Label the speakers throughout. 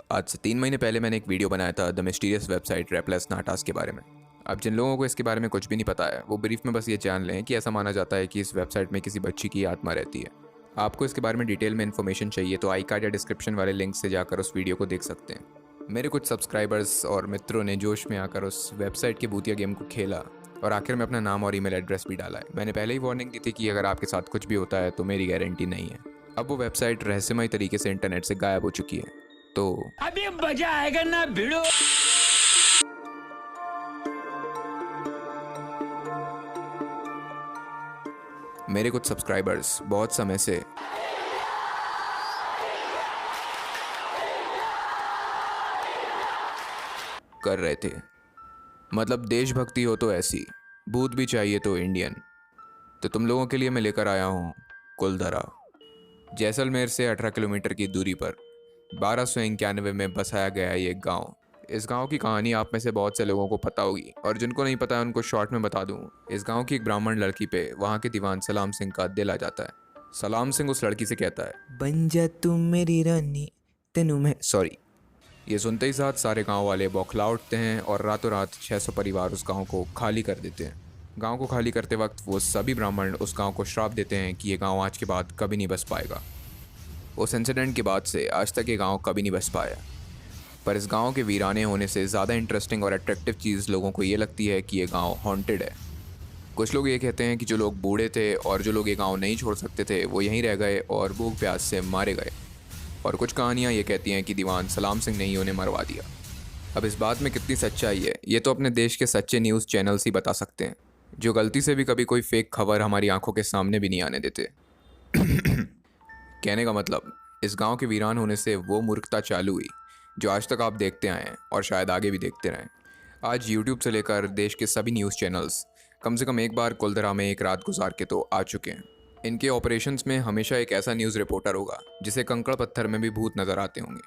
Speaker 1: आज से 3 महीने पहले मैंने एक वीडियो बनाया था द मिस्टीरियस वेबसाइट रेपलेस नाटास के बारे में। अब जिन लोगों को इसके बारे में कुछ भी नहीं पता है वो ब्रीफ में बस ये जान लें कि ऐसा माना जाता है कि इस वेबसाइट में किसी बच्ची की आत्मा रहती है। आपको इसके बारे में डिटेल में इन्फॉर्मेशन चाहिए तो आई कार्ड या डिस्क्रिप्शन वाले लिंक से जाकर उस वीडियो को देख सकते हैं। मेरे कुछ सब्सक्राइबर्स और मित्रों ने जोश में आकर उस वेबसाइट के भूतिया गेम को खेला और आखिर में अपना नाम और ईमेल एड्रेस भी डाला है। मैंने पहले ही वार्निंग दी थी कि अगर आपके साथ कुछ भी होता है तो मेरी गारंटी नहीं है। अब वो वेबसाइट रहस्यमय तरीके से इंटरनेट से गायब हो चुकी है। तो
Speaker 2: अभी मजा आएगा ना भिड़ो।
Speaker 1: मेरे कुछ सब्सक्राइबर्स बहुत समय से कर रहे थे, मतलब देशभक्ति हो तो ऐसी, भूत भी चाहिए तो इंडियन। तो तुम लोगों के लिए मैं लेकर आया हूँ कुलधरा। जैसलमेर से 18 किलोमीटर की दूरी पर 1291 में बसाया गया ये गांव। इस गांव की कहानी आप में से बहुत से लोगों को पता होगी और जिनको नहीं पता है उनको शॉर्ट में बता दूं। इस गांव की एक ब्राह्मण लड़की पे वहां के दीवान सलाम सिंह का दिल आ जाता है। सलाम सिंह उस लड़की से कहता है,
Speaker 3: बन जा तू मेरी रानी तेनू मैं
Speaker 1: सॉरी। ये सुनते ही साथ सारे गांव वाले बौखला उठते हैं और रातों रात 600 परिवार उस गांव को खाली कर देते हैं। गांव को खाली करते वक्त वो सभी ब्राह्मण उस गांव को श्राप देते हैं कि ये गांव आज के बाद कभी नहीं बस पाएगा। उस इंसिडेंट के बाद से आज तक ये गांव कभी नहीं बस पाया। पर इस गांव के वीराने होने से ज़्यादा इंटरेस्टिंग और अट्रैक्टिव चीज़ लोगों को ये लगती है कि ये गांव हॉन्टेड है। कुछ लोग ये कहते हैं कि जो लोग बूढ़े थे और जो लोग ये गांव नहीं छोड़ सकते थे वो यहीं रह गए और भूख प्यास से मारे गए। और कुछ कहानियाँ ये कहती हैं कि दीवान सलाम सिंह ने ही उन्हें मरवा दिया। अब इस बात में कितनी सच्चाई है ये तो अपने देश के सच्चे न्यूज़ चैनल्स ही बता सकते हैं, जो गलती से भी कभी कोई फेक खबर हमारी आंखों के सामने भी नहीं आने देते। कहने का मतलब, इस गांव के वीरान होने से वो मूर्खता चालू हुई जो आज तक आप देखते आए हैं और शायद आगे भी देखते रहें। आज यूट्यूब से लेकर देश के सभी न्यूज़ चैनल्स कम से कम एक बार कुलधरा में एक रात गुजार के तो आ चुके हैं। इनके ऑपरेशंस में हमेशा एक ऐसा न्यूज़ रिपोर्टर होगा जिसे कंकड़ पत्थर में भी भूत नज़र आते होंगे।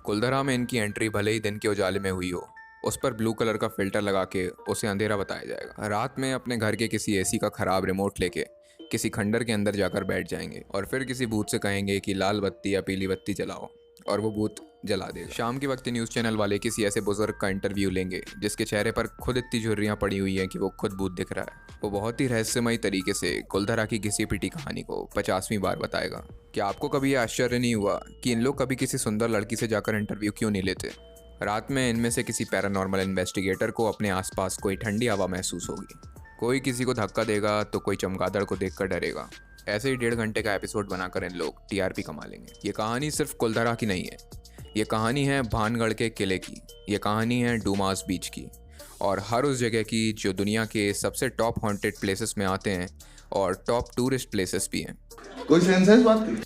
Speaker 1: कुलधरा में इनकी एंट्री भले ही दिन के उजाले में हुई हो, उस पर ब्लू कलर का फिल्टर लगा के उसे अंधेरा बताया जाएगा। रात में अपने घर के किसी एसी का ख़राब रिमोट लेके किसी खंडर के अंदर जाकर बैठ जाएंगे और फिर किसी भूत से कहेंगे कि लाल बत्ती या पीली बत्ती जलाओ और वो भूत जला देगा। शाम के वक्त न्यूज़ चैनल वाले किसी ऐसे बुजुर्ग का इंटरव्यू लेंगे जिसके चेहरे पर खुद इतनी झुर्रियाँ पड़ी हुई हैं कि वो खुद भूत दिख रहा है। वो बहुत ही रहस्यमय तरीके से कुलधरा की घिसी पिटी कहानी को 50वीं बार बताएगा। क्या आपको कभी ये आश्चर्य नहीं हुआ कि इन लोग कभी किसी सुंदर लड़की से जाकर इंटरव्यू क्यों नहीं लेते? रात में इनमें से किसी पैरानॉर्मल इन्वेस्टिगेटर को अपने आसपास कोई ठंडी हवा महसूस होगी, कोई किसी को धक्का देगा तो कोई चमगादड़ को देखकर डरेगा। ऐसे ही 1.5 घंटे का एपिसोड बनाकर इन लोग टीआरपी कमा लेंगे। ये कहानी सिर्फ कुलधरा की नहीं है, ये कहानी है भानगढ़ के किले की, ये कहानी है डूमास बीच की और हर उस जगह की जो दुनिया के सबसे टॉप हॉन्टेड प्लेसेस में आते हैं और टॉप टूरिस्ट प्लेसेस भी हैं।
Speaker 4: कोई सेंस है इस बात की?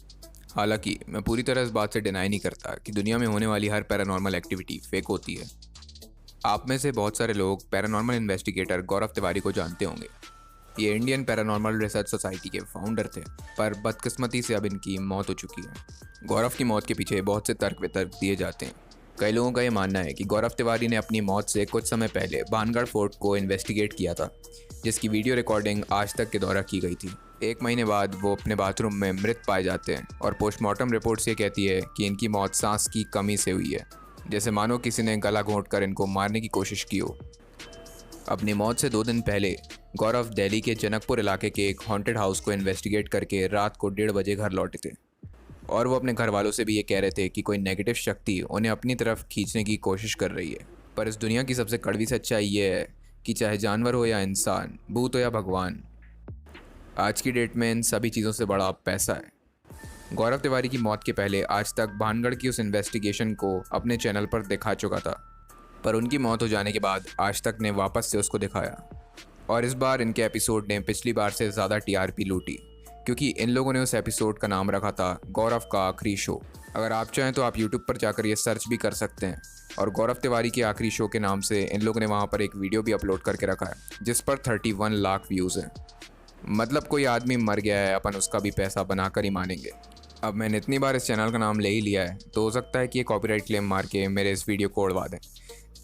Speaker 1: हालांकि मैं पूरी तरह इस बात से डिनाई नहीं करता कि दुनिया में होने वाली हर पैरानॉर्मल एक्टिविटी फेक होती है। आप में से बहुत सारे लोग पैरानॉर्मल इन्वेस्टिगेटर गौरव तिवारी को जानते होंगे। ये इंडियन पैरानॉर्मल रिसर्च सोसाइटी के फाउंडर थे, पर बदकिस्मती से अब इनकी मौत हो चुकी है। गौरव की मौत के पीछे बहुत से तर्क वितर्क दिए जाते हैं। कई लोगों का ये मानना है कि गौरव तिवारी ने अपनी मौत से कुछ समय पहले भानगढ़ फोर्ट को इन्वेस्टिगेट किया था, जिसकी वीडियो रिकॉर्डिंग आज तक के दौरा की गई थी। 1 महीने बाद वो अपने बाथरूम में मृत पाए जाते हैं और पोस्टमार्टम रिपोर्ट ये कहती है कि इनकी मौत सांस की कमी से हुई है, जैसे मानो किसी ने गला घोंट कर इनको मारने की कोशिश की हो। अपनी मौत से 2 दिन पहले गौरव दिल्ली के जनकपुर इलाके के एक हॉन्टेड हाउस को इन्वेस्टिगेट करके रात को 1:30 बजे घर लौटे थे और वो अपने घर वालों से भी ये कह रहे थे कि कोई नेगेटिव शक्ति उन्हें अपनी तरफ खींचने की कोशिश कर रही है। पर इस दुनिया की सबसे कड़वी सच्चाई ये है कि चाहे जानवर हो या इंसान, भूत हो या भगवान, आज की डेट में इन सभी चीज़ों से बड़ा पैसा है। गौरव तिवारी की मौत के पहले आज तक भानगढ़ की उस इन्वेस्टिगेशन को अपने चैनल पर दिखा चुका था, पर उनकी मौत हो जाने के बाद आज तक ने वापस से उसको दिखाया और इस बार इनके एपिसोड ने पिछली बार से ज़्यादा टीआरपी लूटी, क्योंकि इन लोगों ने उस एपिसोड का नाम रखा था गौरव का आखिरी शो। अगर आप चाहें तो आप यूट्यूब पर जाकर ये सर्च भी कर सकते हैं और गौरव तिवारी के आखिरी शो के नाम से इन लोगों ने वहाँ पर एक वीडियो भी अपलोड करके रखा है जिस पर 31 लाख व्यूज़ हैं। मतलब कोई आदमी मर गया है, अपन उसका भी पैसा बनाकर ही मानेंगे। अब मैंने इतनी बार इस चैनल का नाम ले ही लिया है तो हो सकता है कि ये कॉपीराइट क्लेम मार के मेरे इस वीडियो को उड़वा दें।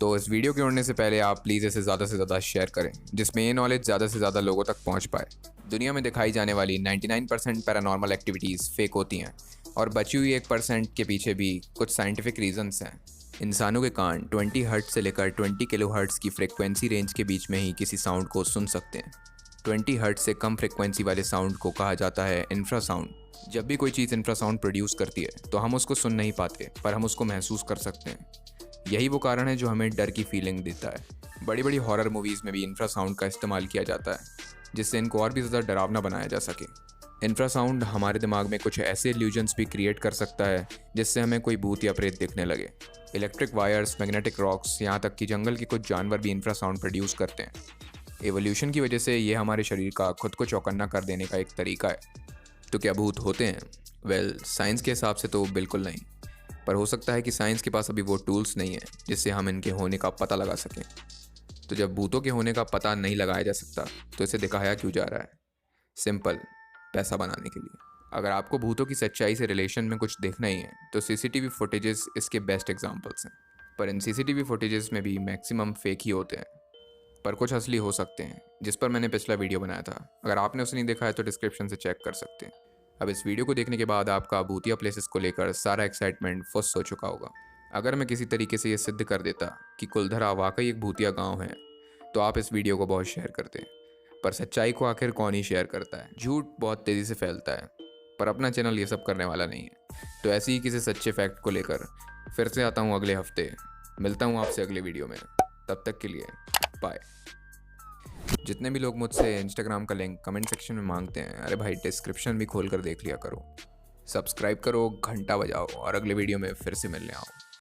Speaker 1: तो इस वीडियो के उड़ने से पहले आप प्लीज़ इसे ज़्यादा से ज़्यादा शेयर करें, जिसमें ये नॉलेज ज़्यादा से ज़्यादा लोगों तक पहुंच पाए। दुनिया में दिखाई जाने वाली 99% पैरानॉर्मल एक्टिविटीज़ फेक होती हैं और बची हुई 1% के पीछे भी कुछ साइंटिफिक रीजंस हैं। इंसानों के कान 20 हर्ट्ज से लेकर 20 किलो हर्ट्ज की फ्रिक्वेंसी रेंज के बीच में ही किसी साउंड को सुन सकते हैं। 20 हर्ट्ज से कम फ्रिक्वेंसी वाले साउंड को कहा जाता है इंफ्रासाउंड। जब भी कोई चीज़ इंफ्रासाउंड प्रोड्यूस करती है तो हम उसको सुन नहीं पाते, पर हम उसको महसूस कर सकते हैं। यही वो कारण है जो हमें डर की फीलिंग देता है। बड़ी बड़ी हॉरर मूवीज़ में भी इंफ्रासाउंड का इस्तेमाल किया जाता है, जिससे इनको और भी ज़्यादा डरावना बनाया जा सके। इंफ्रासाउंड हमारे दिमाग में कुछ ऐसे इल्यूजन्स भी क्रिएट कर सकता है जिससे हमें कोई भूत या प्रेत दिखने लगे। इलेक्ट्रिक वायर्स, मैग्नेटिक रॉक्स, यहाँ तक कि जंगल के कुछ जानवर भी इंफ्रासाउंड प्रोड्यूस करते हैं। एवोल्यूशन की वजह से ये हमारे शरीर का खुद को चौकन्ना कर देने का एक तरीका है। तो क्या भूत होते हैं? वेल, साइंस के हिसाब से तो बिल्कुल नहीं, पर हो सकता है कि साइंस के पास अभी वो टूल्स नहीं है जिससे हम इनके होने का पता लगा सकें। तो जब भूतों के होने का पता नहीं लगाया जा सकता तो इसे दिखाया क्यों जा रहा है? सिंपल, पैसा बनाने के लिए। अगर आपको भूतों की सच्चाई से रिलेशन में कुछ देखना ही है तो सीसीटीवी फुटेजेस इसके बेस्ट एग्जांपल्स हैं। पर इन सीसीटीवी फुटेजेस में भी मैक्सिमम फेक ही होते हैं, पर कुछ असली हो सकते हैं, जिस पर मैंने पिछला वीडियो बनाया था। अगर आपने उसे नहीं देखा है तो डिस्क्रिप्शन से चेक कर सकते हैं। अब इस वीडियो को देखने के बाद आपका भूतिया प्लेसेस को लेकर सारा एक्साइटमेंट फुस हो चुका होगा। अगर मैं किसी तरीके से ये सिद्ध कर देता कि कुलधरा वाकई एक भूतिया गांव है तो आप इस वीडियो को बहुत शेयर करते। पर सच्चाई को आखिर कौन ही शेयर करता है? झूठ बहुत तेज़ी से फैलता है, पर अपना चैनल ये सब करने वाला नहीं है। तो ऐसे ही किसी सच्चे फैक्ट को लेकर फिर से आता हूँ अगले हफ्ते। मिलता हूँ आपसे अगले वीडियो में, तब तक के लिए बाय। जितने भी लोग मुझसे इंस्टाग्राम का लिंक कमेंट सेक्शन में मांगते हैं, अरे भाई डिस्क्रिप्शन भी खोल कर देख लिया करो। सब्सक्राइब करो, घंटा बजाओ और अगले वीडियो में फिर से मिलने आओ।